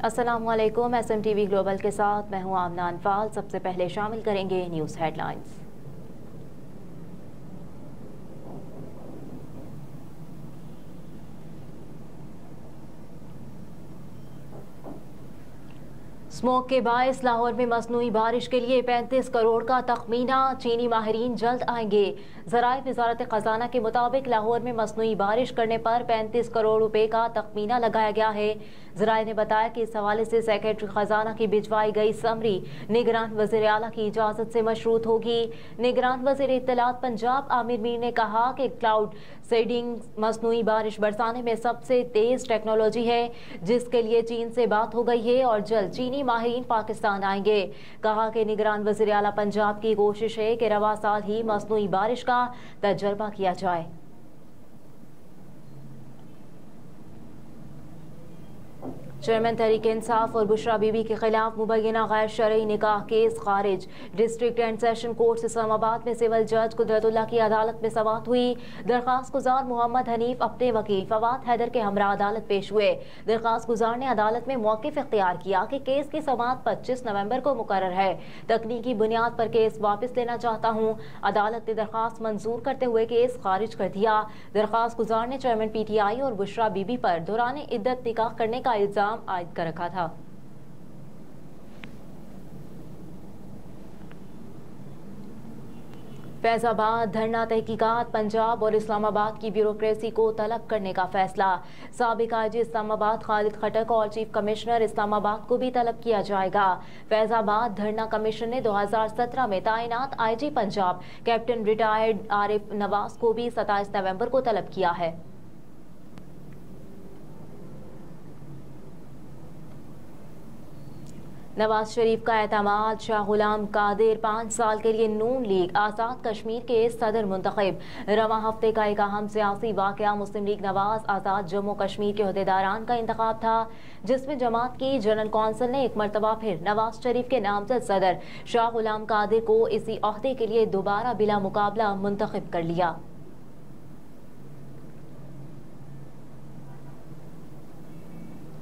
السلام علیکم، SMTV global کے ساتھ میں ہوں آمنہ انفال۔ سب سے پہلے شامل کریں گے نیوز ہیڈ لائنز۔ اسموگ کے باعث لاہور میں مصنوعی بارش کے لیے 35 کروڑ کا تخمینہ، چینی ماہرین جلد آئیں گے۔ ذرائع وزارت خزانہ کے مطابق لاہور میں مصنوعی بارش کرنے پر 35 کروڑ روپے کا تخمینہ لگایا گیا ہے۔ ذرائع نے بتایا کہ اس حوالے سے سیکرٹری خزانہ کی بھجوائی گئی سمری نگران وزیر اعلیٰ کی اجازت سے مشروط ہوگی۔ نگران وزیر اطلاعات پنجاب عامر میر نے کہا کہ کلاؤڈ سیڈنگ مصنوعی بارش برسانے میں سب سے تیز ٹیکنالوجی ہے، جس کے لیے چین سے بات ہو گئی ہے اور جلد چینی ماہرین پاکستان آئیں گے۔ کہا کہ نگران وزیر اعلیٰ پنجاب کی کوشش ہے کہ رواں سال ہی مصنوعی بارش کا تجربہ کیا جائے۔ چیئرمین تحریک انصاف اور بشرا بی بی کے خلاف مبینہ غیر شرعی نکاح کیس خارج۔ ڈسٹرکٹ اینڈ سیشن کورٹ اسلام آباد میں سول جج قدرت اللہ کی عدالت میں سماعت ہوئی۔ درخواست گزار محمد حنیف اپنے وکیل فواد حیدر کے ہمراہ عدالت پیش ہوئے۔ درخواست گزار نے عدالت میں موقف اختیار کیا کہ کیس کی سماعت 25 نومبر کو مقرر ہے، تکنیکی بنیاد پر کیس واپس لینا چاہتا ہوں۔ عدالت نے درخواست منظور کرتے ہوئے کیس خارج کر دیا۔ درخواست گزار نے چیئرمین PTI اور بشرا بی بی پر دوران عدت نکاح کرنے کا الزام عائد کر رکھا تھا۔ فیض آباد دھرنا تحقیقات پنجاب اور اسلام آباد کی بیوروکریسی کو طلب کرنے کا فیصلہ۔ سابق IG اسلام آباد خالد خٹک اور چیف کمشنر اسلام آباد کو بھی طلب کیا جائے گا۔ فیض آباد دھرنا کمیشن نے 2017 میں تعینات IG پنجاب کیپٹن ریٹائرڈ عارف نواز کو بھی 27 نومبر کو طلب کیا ہے۔ نواز شریف کا اعتماد، شاہ غلام قادر 5 سال کے لیے نون لیگ آزاد کشمیر کے صدر منتخب۔ رواں ہفتے کا ایک اہم سیاسی واقعہ مسلم لیگ نواز آزاد جموں کشمیر کے عہدیداران کا انتخاب تھا، جس میں جماعت کی جنرل کونسل نے ایک مرتبہ پھر نواز شریف کے نامزد صدر شاہ غلام قادر کو اسی عہدے کے لیے دوبارہ بلا مقابلہ منتخب کر لیا۔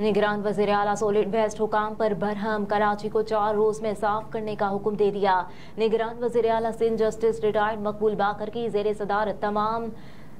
نگران وزیر اعلیٰ سولٹ ویسٹ حکام پر برہم، کراچی کو 4 روز میں صاف کرنے کا حکم دے دیا۔ نگران وزیر اعلیٰ سندھ جسٹس ریٹائرڈ مقبول باقر کی زیر صدارت تمام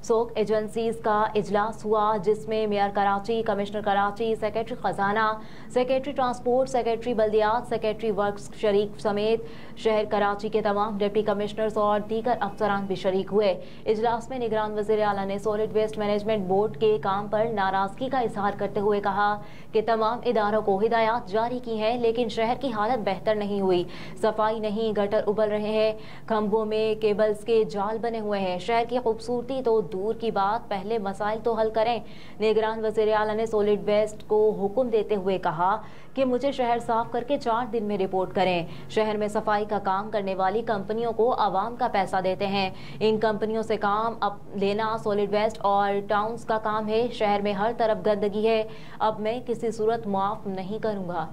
سوک ایجنسیز کا اجلاس ہوا، جس میں mayor Karachi, commissioner Karachi, secretary خزانہ، سیکرٹری ٹرانسپورٹ، سیکرٹری بلدیات، سیکرٹری ورکس شریک سمیت شہر کراچی کے تمام ڈپٹی کمشنرز اور دیگر افسران بھی شریک ہوئے۔ اجلاس میں نگران وزیر اعلیٰ نے سولٹ ویسٹ مینجمنٹ بورڈ کے کام پر ناراضگی کا اظہار کرتے ہوئے کہا کہ تمام اداروں کو ہدایات جاری کی ہیں، لیکن شہر کی حالت بہتر نہیں ہوئی، صفائی نہیں، گٹر ابل رہے ہیں، کھمبوں میں کیبلز کے جال بنے ہوئے ہیں۔ شہر کی خوبصورتی تو دور کی بات، پہلے مسائل تو حل کریں۔ نگران وزیر اعلیٰ نے سولٹ ویسٹ کو حکم دیتے ہوئے کہا کہ مجھے شہر صاف کر کے 4 دن میں رپورٹ کریں۔ شہر میں صفائی کا کام کرنے والی کمپنیوں کو عوام کا پیسہ دیتے ہیں، ان کمپنیوں سے کام لینا سولٹ ویسٹ اور ٹاؤنز کا کام ہے۔ شہر میں ہر طرف گندگی ہے، اب میں کسی صورت معاف نہیں کروں گا۔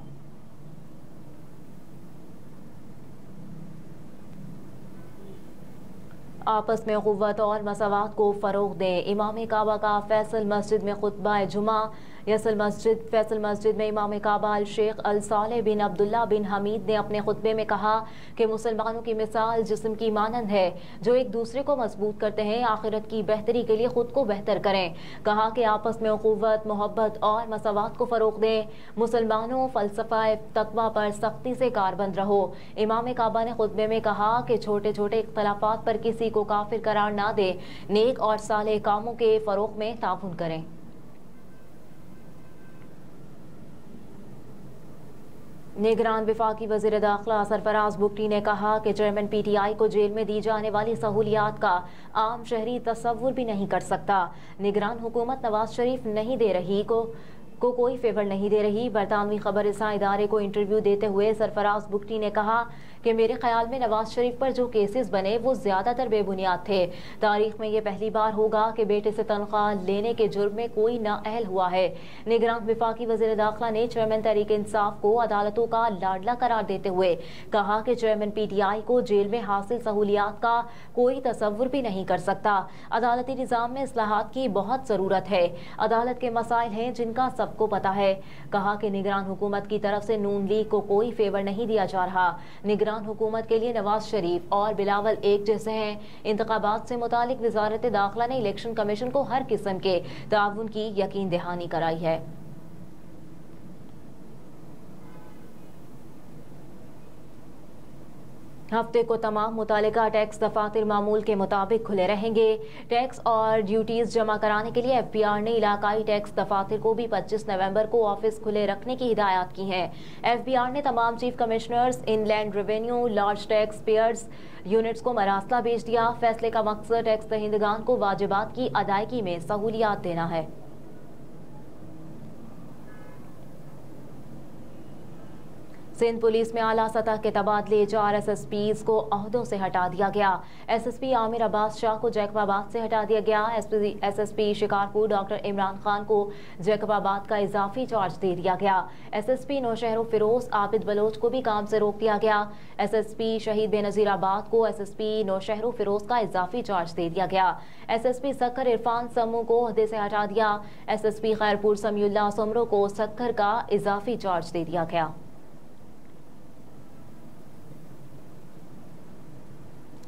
آپس میں قوت اور مساوات کو فروغ دیں۔ امام کعبہ کا فیصل مسجد میں خطبہ جمعہ۔ فیصل مسجد میں امام کعبہ الشیخ الصالح بن عبداللہ بن حمید نے اپنے خطبے میں کہا کہ مسلمانوں کی مثال جسم کی مانند ہے، جو ایک دوسرے کو مضبوط کرتے ہیں، آخرت کی بہتری کے لیے خود کو بہتر کریں۔ کہا کہ آپس میں قوت، محبت اور مساوات کو فروغ دیں۔ مسلمانوں، فلسفہ تقویٰ پر سختی سے کاربند رہو۔ امام کعبہ نے خطبے میں کہا کہ چھوٹے چھوٹے اختلافات پر کسی کو کافر قرار نہ دیں، نیک اور صالح کاموں کے فروغ میں تعاون کریں۔ نگران وفاقی وزیر داخلہ سرفراز بگٹی نے کہا کہ چیئرمین PTI کو جیل میں دی جانے والی سہولیات کا عام شہری تصور بھی نہیں کر سکتا۔ نگران حکومت نواز شریف نہیں دے رہی کو کوئی فیور نہیں دے رہی۔ برطانوی خبر رساں ادارے کو انٹرویو دیتے ہوئے سرفراز بگٹی نے کہا کہ میرے خیال میں نواز شریف پر جو کیسز بنے وہ زیادہ تر بے بنیاد تھے۔ تاریخ میں یہ پہلی بار ہوگا کہ بیٹے سے تنخواہ لینے کے جرم میں کوئی نااہل ہوا ہے۔ نگران وفاقی وزیر داخلہ نے چیئرمین تحریک انصاف کو عدالتوں کا لاڈلا قرار دیتے ہوئے کہا کہ چیئرمین PTI کو جیل میں حاصل سہولیات کا کوئی تصور بھی نہیں کر سکتا۔ عدالتی نظام میں اصلاحات کی بہت ضرورت ہے۔ عدالت کے مسائل ہیں جن کا سب کو پتا ہے. کہا کہ نگران حکومت کی طرف سے نون لیگ کو کوئی فیور نہیں دیا جا رہا. نگران حکومت کے لیے نواز شریف اور بلاول ایک جیسے ہیں. انتخابات سے متعلق وزارت داخلہ نے الیکشن کمیشن کو ہر قسم کے تعاون کی یقین دہانی کرائی ہے. ہفتے کو تمام متعلقہ ٹیکس دفاتر معمول کے مطابق کھلے رہیں گے. ٹیکس اور ڈیوٹیز جمع کرانے کے لیے ایف بی آر نے علاقائی ٹیکس دفاتر کو بھی 25 نومبر کو آفس کھلے رکھنے کی ہدایات کی ہیں. ایف بی آر نے تمام chief commissioners, inland revenue, large taxpayers units کو مراسلہ بھیج دیا. فیصلے کا مقصد ٹیکس دہندگان کو واجبات کی ادائیگی میں سہولیات دینا ہے. سندھ پولیس میں اعلیٰ سطح کے تبادلے، 4 ایس ایس پیز کو عہدوں سے ہٹا دیا گیا. ایس ایس پی عامر عباس شاہ کو جیکب آباد سے ہٹا دیا گیا. S S P Shikarpur doctor Imran Khan کو جیکب آباد کا اضافی چارج دے دیا گیا. ایس ایس پی نوشہر و فیروز عابد بلوچ کو بھی کام سے روک دیا گیا. ایس ایس پی شہید بے نظیر آباد کو ایس ایس پی نوشہر و فیروز کا اضافی چارج دے دیا گیا. S S P Sukkur Irfan سمو کو عہدے سے ہٹا دیا. ایس ایس پی خیرپور سمیع اللہ سمرو کو سکھر کا اضافی چارج دے دیا گیا.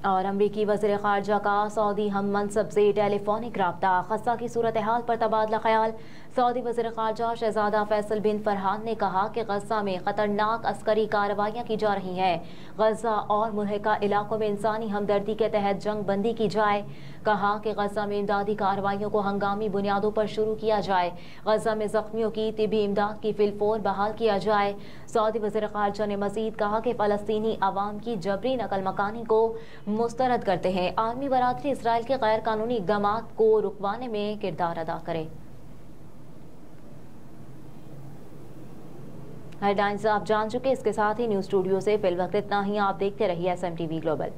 اور امریکی وزیر خارجہ کا سعودی ہم منصب سے ٹیلی فونک رابطہ. غزہ کی صورتحال پر تبادلہ خیال. سعودی وزیر خارجہ شہزادہ فیصل بن فرحان نے کہا کہ غزہ میں خطرناک عسکری کارروائیاں کی جا رہی ہیں. غزہ اور ملحقہ علاقوں میں انسانی ہمدردی کے تحت جنگ بندی کی جائے. کہا کہ غزہ میں امدادی کارروائیوں کو ہنگامی بنیادوں پر شروع کیا جائے. غزہ میں زخمیوں کی طبی امداد کی فی الفور بحال کیا جائے. سعودی وزیر خارجہ نے مزید کہا کہ فلسطینی عوام کی جبری نقل مکانی کو مسترد کرتے ہیں. عالمی برادری اسرائیل کے غیر قانونی اقدامات کو رکوانے میں کردار ادا کرے. ہیڈ لائنز آپ جان چکے. اس کے ساتھ ہی نیوز اسٹوڈیو سے فی الوقت اتنا ہی. آپ دیکھتے رہیے S M T V global.